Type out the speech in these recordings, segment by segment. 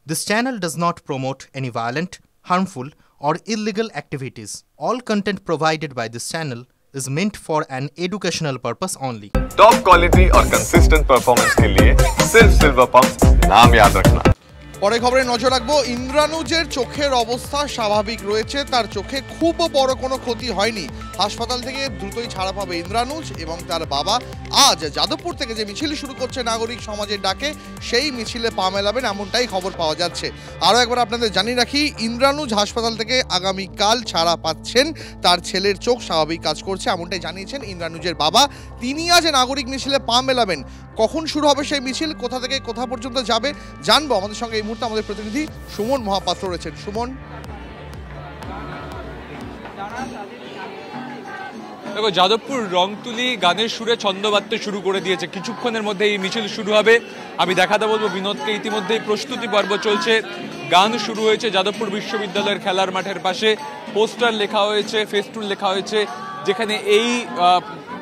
This channel does not promote any violent, harmful, or illegal activities. All content provided by this channel is meant for an educational purpose only. Top quality और consistent performance के लिए सिर्फ silver pump नाम याद रखना। পরে খবরে নজর রাখবো। ইন্দ্রানুজের চোখের অবস্থা স্বাভাবিক রয়েছে, তার চোখে খুব বড় কোনো ক্ষতি হয়নি। হাসপাতাল থেকে দ্রুতই ছাড়া পাবে ইন্দ্রানুজ এবং তার বাবা। আজ যাদবপুর থেকে যে মিছিল শুরু করছে নাগরিক সমাজের ডাকে, সেই মিছিলে পা মেলাবেন এমনটাই খবর পাওয়া যাচ্ছে। আরও একবার আপনাদের জানিয়ে রাখি, ইন্দ্রানুজ হাসপাতাল থেকে আগামীকাল ছাড়া পাচ্ছেন। তার ছেলের চোখ স্বাভাবিক কাজ করছে এমনটাই জানিয়েছেন ইন্দ্রানুজের বাবা। তিনি আজ নাগরিক মিছিলে পা মেলাবেন। কখন শুরু হবে সেই মিছিল, কোথা থেকে কোথা পর্যন্ত যাবে জানবো। আমাদের সঙ্গে এই মুহূর্তে আমাদের প্রতিনিধি সুমন মহাপাত্র রয়েছেন। সুমন, দেখো, যাদবপুর রংতুলি গানের সুরে ছন্দ বাজতে শুরু করে দিয়েছে। কিছুক্ষণের মধ্যে এই মিছিল শুরু হবে। আমি দেখাতে বলবো বিনোদকে, ইতিমধ্যেই প্রস্তুতি পর্ব চলছে। গান শুরু হয়েছে যাদবপুর বিশ্ববিদ্যালয়ের খেলার মাঠের পাশে। পোস্টার লেখা হয়েছে, ফেস্টুন লেখা হয়েছে, যেখানে এই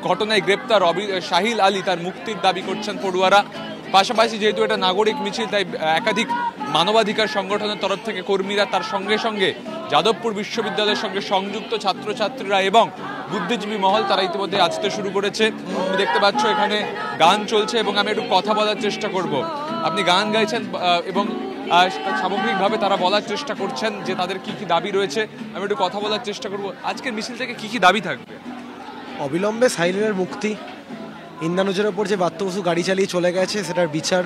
ঘটনায় গ্রেপ্তার শাহিল আলী তার মুক্তির দাবি করছেন পড়ুয়ারা। পাশাপাশি যেহেতু এটা নাগরিক মিছিল, তাই একাধিক মানবাধিকার সংগঠনের তরফ থেকে কর্মীরা, তার সঙ্গে সঙ্গে যাদবপুর বিশ্ববিদ্যালয়ের সঙ্গে সংযুক্ত ছাত্রছাত্রীরা এবং বুদ্ধিজীবী মহল, তারা ইতিমধ্যে আসতে শুরু করেছে। তুমি দেখতে পাচ্ছ এখানে গান চলছে এবং আমি একটু কথা বলার চেষ্টা করব। আপনি গান গাইছেন এবং সামগ্রিকভাবে তারা বলার চেষ্টা করছেন যে তাদের কি কি দাবি রয়েছে। আমি একটু কথা বলার চেষ্টা করব। আজকের মিছিল থেকে কি কি দাবি থাকবে? অবিলম্বে সাইলেনের মুক্তি, ইন্দ্রানুজের ওপর যে বাত্যবসু গাড়ি চালিয়ে চলে গেছে সেটার বিচার,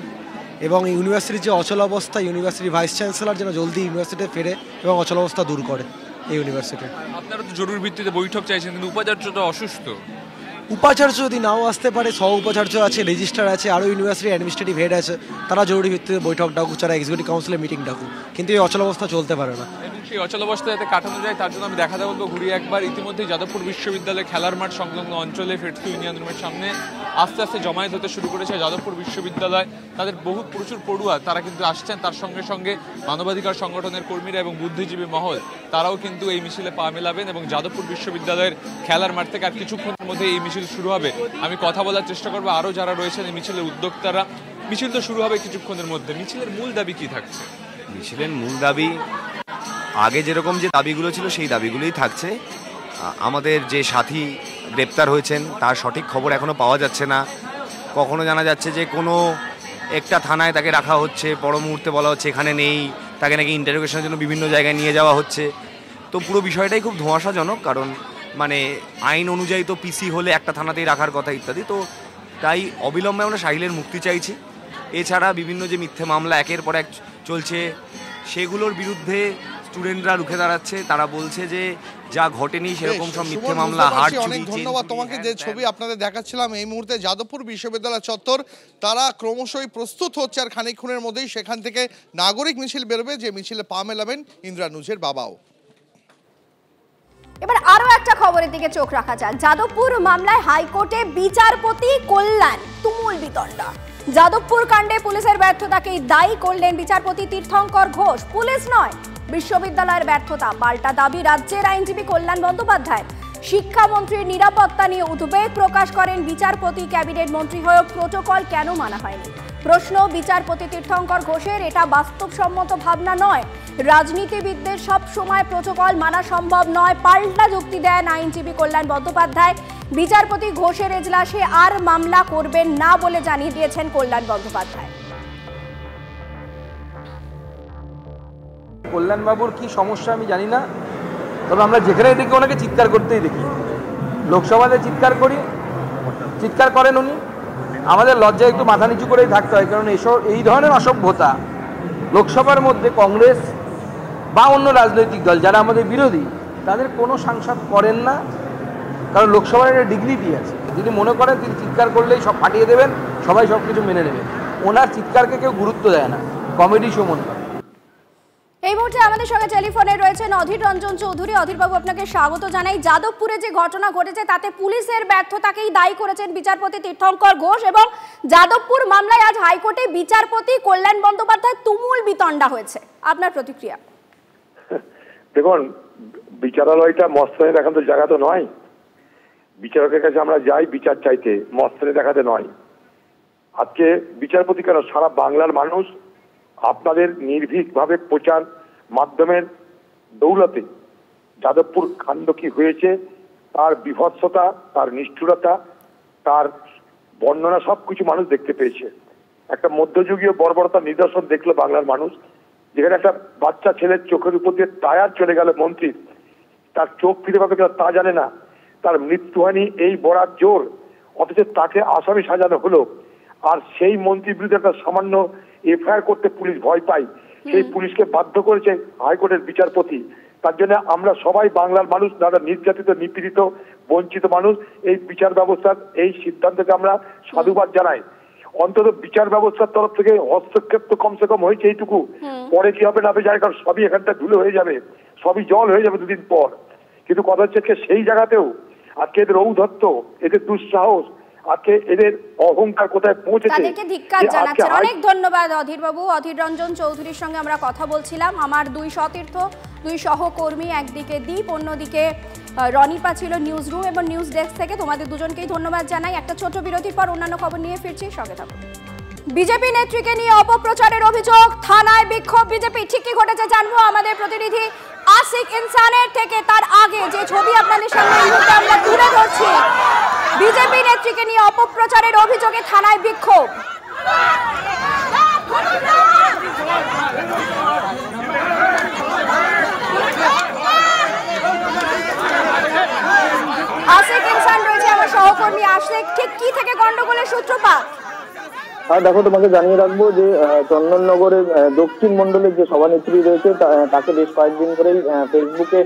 এবং ইউনিভার্সিটির যে অচলাবস্থা, ইউনিভার্সিটির ভাইস চ্যান্সেলর যেন জলদি ইউনিভার্সিটিতে ফেরে এবং অচলাবস্থা দূর করে এই ইউনিভার্সিটি। আপনারা তো জরুরি ভিত্তিতে বৈঠক চাইছেন, কিন্তু উপাচার্য তো অসুস্থ। উপাচার্য যদি নাও আসতে পারে, সহ উপাচার্য আছে, রেজিস্ট্রার আছে, আরও ইউনিভার্সিটির অ্যাডমিনিস্ট্রেটিভ হেড আছে, তারা জরুরি ভিত্তিতে বৈঠক ডাকুক, যারা এক্সিকিউটিভ কাউন্সিলের মিটিং ডাকুক, কিন্তু এই অচলাবস্থা চলতে পারে না। এবং সেই অচলাবস্থা যাতে কাটানো যায় তার জন্য আমি দেখাতে বলবো ঘুরিয়ে একবার। ইতিমধ্যে যাদবপুর বিশ্ববিদ্যালয়ের খেলার মাঠ সংলগ্ন অঞ্চলে ফেটসু ইউনিয়ন রুমের সামনে আস্তে আস্তে জমায়েত হতে শুরু করেছে যাদবপুর বিশ্ববিদ্যালয়। তাদের প্রচুর পড়ুয়া তারা কিন্তু আসছেন, তার সঙ্গে সঙ্গে মানবাধিকার সংগঠনের কর্মীরা এবং বুদ্ধিজীবী মহল, তারাও কিন্তু এই মিছিলে পা মেলাবেন এবং যাদবপুর বিশ্ববিদ্যালয়ের খেলার মাঠ থেকে আর কিছুক্ষণের মধ্যে এই মিছিল শুরু হবে। আমি কথা বলার চেষ্টা করবো আরও যারা রয়েছেন এই মিছিলের উদ্যোক্তারা। মিছিল তো শুরু হবে কিছুক্ষণের মধ্যে। মিছিলের মূল দাবি কি থাকছে? মিছিলের মূল দাবি আগে যেরকম যে দাবিগুলো ছিল সেই দাবিগুলোই থাকছে। আমাদের যে সাথী গ্রেপ্তার হয়েছেন তার সঠিক খবর এখনও পাওয়া যাচ্ছে না। কখনো জানা যাচ্ছে যে কোনো একটা থানায় তাকে রাখা হচ্ছে, পর মুহূর্তে বলা হচ্ছে এখানে নেই, তাকে নাকি ইন্টারোগেশনের জন্য বিভিন্ন জায়গায় নিয়ে যাওয়া হচ্ছে। তো পুরো বিষয়টাই খুব ধোঁয়াশাজনক, কারণ মানে আইন অনুযায়ী তো পিসি হলে একটা থানাতেই রাখার কথা ইত্যাদি। তো তাই অবিলম্বে আমরা শাহিলের মুক্তি চাইছি। এছাড়া বিভিন্ন যে মিথ্যে মামলা একের পর এক চলছে, সেগুলোর বিরুদ্ধে স্টুডেন্টরা রুখে দাঁড়াচ্ছে। তারা বলছে যে যা ঘটেনি সেরকম সব মিথ্যে মামলা, হার চুরি। অনেক ধন্যবাদ তোমাকে। যে ছবি আপনাদের দেখাচ্ছিলাম এই মুহূর্তে যাদবপুর বিশ্ববিদ্যালয় চত্বর, তারা ক্রমশই প্রস্তুত হচ্ছে আর খানিকক্ষণের মধ্যেই সেখান থেকে নাগরিক মিছিল বেরোবে, যে মিছিলে পা মেলাবেন ইন্দ্রানুজের বাবাও। এবার আরো একটা খবরের দিকে চোখ রাখা যাক। যাদবপুর মামলায় হাইকোর্টে বিচারপতি কল্যাণ তুমুল বিতণ্ডা। যাদবপুর কাণ্ডে পুলিশের ব্যর্থতাকেই দায়ী করলেন বিচারপতি তীর্থঙ্কর ঘোষ। পুলিশ নয়, বিশ্ববিদ্যালয়ের ব্যর্থতা। পাল্টা দাবি রাজ্যের আইনজীবী কল্যাণ বন্দ্যোপাধ্যায়। শিক্ষামন্ত্রীর নিরাপত্তা নিয়ে উদ্বেগ প্রকাশ করেন বিচারপতি। ক্যাবিনেট মন্ত্রী হয়েও প্রোটোকল কেন মানা হয়নি? প্রশ্ন বিচারপতি তীর্থঙ্কর ঘোষের, এটা বাস্তবসম্মত ভাবনা নয়। রাজনীতিবিদদের সব সময় প্রোটোকল মানা সম্ভব নয়, পাল্টা যুক্তি দেন আইনজীবী কল্যাণ বন্দ্যোপাধ্যায়। বিচারপতি ঘোষের এজলাসে আর মামলা করবেন না বলে জানিয়ে দিয়েছেন কল্যাণ বন্দ্যোপাধ্যায়। কল্যাণবাবুর কি সমস্যা আমি জানি না, তবে আমরা যেখানেই দেখি ওনাকে চিৎকার করতেই দেখি। লোকসভাতে চিৎকার করি, চিৎকার করেন উনি। আমাদের লজ্জায় একটু মাথা নিচু করেই থাকতে হয়, কারণ এই ধরনের অসভ্যতা লোকসভার মধ্যে কংগ্রেস বা অন্য রাজনৈতিক দল যারা আমাদের বিরোধী, তাদের কোনো সাংসদ করেন না, কারণ লোকসভার একটা ডিগনিটি আছে। যদি মনে করেন তিনি চিৎকার করলেই সব ফাটিয়ে দেবেন, সবাই সব কিছু মেনে নেবে, ওনার চিৎকারকে কেউ গুরুত্ব দেয় না, কমেডি শো মনে করে। এই মুহূর্তে আমাদের সঙ্গে টেলিফোনে রয়েছেন অধীর রঞ্জন চৌধুরী। অধীরবাবু, আপনাকে স্বাগত জানাই। যাদবপুরে যে ঘটনা ঘটেছে তাতে পুলিশের ব্যর্থতাকেই দায়ী করেছেন বিচারপতি তীর্থঙ্কর ঘোষ, এবং যাদবপুর মামলায় আজ হাইকোর্টে বিচারপতি কল্যাণ বন্দ্যোপাধ্যায় তুমুল বিতণ্ডা হয়েছে। আপনার প্রতিক্রিয়া? দেখুন, বিচারালয়টা মস্তানি দেখানোর জায়গা তো নয়। বিচারকের কাছে আমরা যাই বিচার চাইতে, মস্তানি দেখাতে নয়। আজকে বিচারপতি কেন, সারা বাংলার মানুষ আপনাদের নির্ভীকভাবে প্রচার মাধ্যমের দৌলতে যাদবপুর কাণ্ড কি হয়েছে তার বিভৎসতা, তার নিষ্ঠুরতা, তার বর্ণনা সবকিছু মানুষ দেখতে পেয়েছে। একটা মধ্যযুগীয় বর্বরতার নিদর্শন দেখলো বাংলার মানুষ, যেখানে একটা বাচ্চা ছেলের চোখের উপর দিয়ে টায়ার চলে গেল মন্ত্রীর, তার চোখ ফিরে পাবে কিনা তা জানে না, তার মৃত্যু হয়নি এই বরাত জোর, অথচ তাকে আসামি সাজানো হলো। আর সেই মন্ত্রীর বিরুদ্ধে একটা সামান্য এফআইআর করতে পুলিশ ভয় পায়, সেই পুলিশকে বাধ্য করেছে হাইকোর্টের বিচারপতি। তার জন্য আমরা সবাই বাংলার মানুষ, যারা নির্যাতিত, নিপীড়িত, বঞ্চিত মানুষ, এই বিচার ব্যবস্থার এই সিদ্ধান্তকে আমরা সাধুবাদ জানাই। অন্তত বিচার ব্যবস্থার তরফ থেকে হস্তক্ষেপ তো কমসে কম হয়েছে এইটুকু। পরে কি হবে না হবে জানি, কারণ সবই এখানটা ধুলো হয়ে যাবে, সবই জল হয়ে যাবে দুদিন পর। কিন্তু কথা হচ্ছে সেই জায়গাতেও আজকে এদের ঔদ্ধত্য, এদের দুঃসাহস, আজকে এদের অহংকার কোথায় পৌঁছেছে, তাদেরকে ধিক্কার জানাচ্ছেন। অনেক ধন্যবাদ অধীর বাবু। অধীর রঞ্জন চৌধুরীর সঙ্গে আমরা কথা বলছিলাম। আমার দুই সতীর্থ, দুই সহকর্মী, একদিকে দীপ, অন্যদিকে রনিপা ছিল নিউজ রুম এবং নিউজ ডেস্ক থেকে। তোমাদের দুজনকেই ধন্যবাদ জানাই। একটা ছোট বিরতির পর অন্যান্য খবর নিয়ে ফিরছি, সঙ্গে থাকুন। বিজেপি নেত্রীকে নিয়ে অপপ্রচারের অভিযোগ, থানায় বিক্ষোভ বিজেপি। ঠিক কি ঘটেছে জানবো আমাদের প্রতিনিধি আশিক ইনসানের থেকে। তার আগে যে ছবি আপনাদের সামনে এই মুহূর্তে আমরা তুলে ধরছি, বিজেপি নেত্রীকে নিয়ে অপপ্রচারের অভিযোগে থানায় বিক্ষোভ। আশিক ইনসান রয়েছে আমার সহকর্মী। আশিক, ঠিক কি থেকে গন্ডগোলের সূত্রপাত? দেখো, তোমাকে জানিয়ে রাখবো যে চন্দননগরের দক্ষিণ মন্ডলের যে সভানেত্রী রয়েছে তাকে বেশ কয়েকদিন ধরেই ফেসবুকে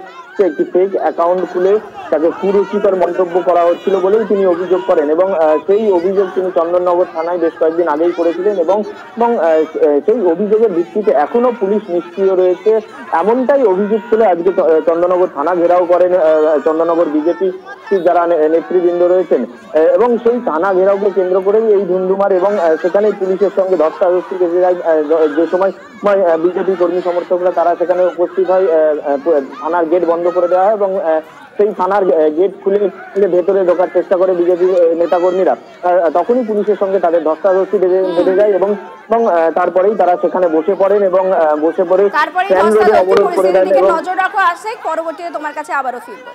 একটি ফেক অ্যাকাউন্ট খুলে তাকে কুরুচিকর মন্তব্য করা হচ্ছিল বলেই তিনি অভিযোগ করেন এবং সেই অভিযোগ তিনি চন্দননগর থানায় বেশ কয়েকদিন আগেই করেছিলেন এবং সেই অভিযোগের ভিত্তিতে এখনো পুলিশ নিষ্ক্রিয় রয়েছে, এমনটাই অভিযোগ ছিল। আজকে চন্দননগর থানা ঘেরাও করেন চন্দননগর বিজেপি যারা নেতৃবৃন্দ রয়েছেন এবং সেই থানা ঘেরাওকে কেন্দ্র করেই এই ধুমধুমার এবং সেখানে পুলিশের সঙ্গে ধস্তাধস্তি বেঁধে যায়। যে সময় বিজেপি কর্মী সমর্থকরা তারা সেখানে উপস্থিত হয়, থানার গেট বন্ধ করে দেওয়া হয় এবং সেই থানার গেট খুলে ভেতরে ঢোকার চেষ্টা করে বিজেপি নেতাকর্মীরা। তখনই পুলিশের সঙ্গে তাদের ধস্তাধস্তি বেঁধে যায় এবং তারপরেই তারা সেখানে বসে পড়েন এবং বসে পড়ে অবরোধ করে দেন। নজর রাখো আশিক, পরবর্তীতে তোমার কাছে আবারও ফিরবো।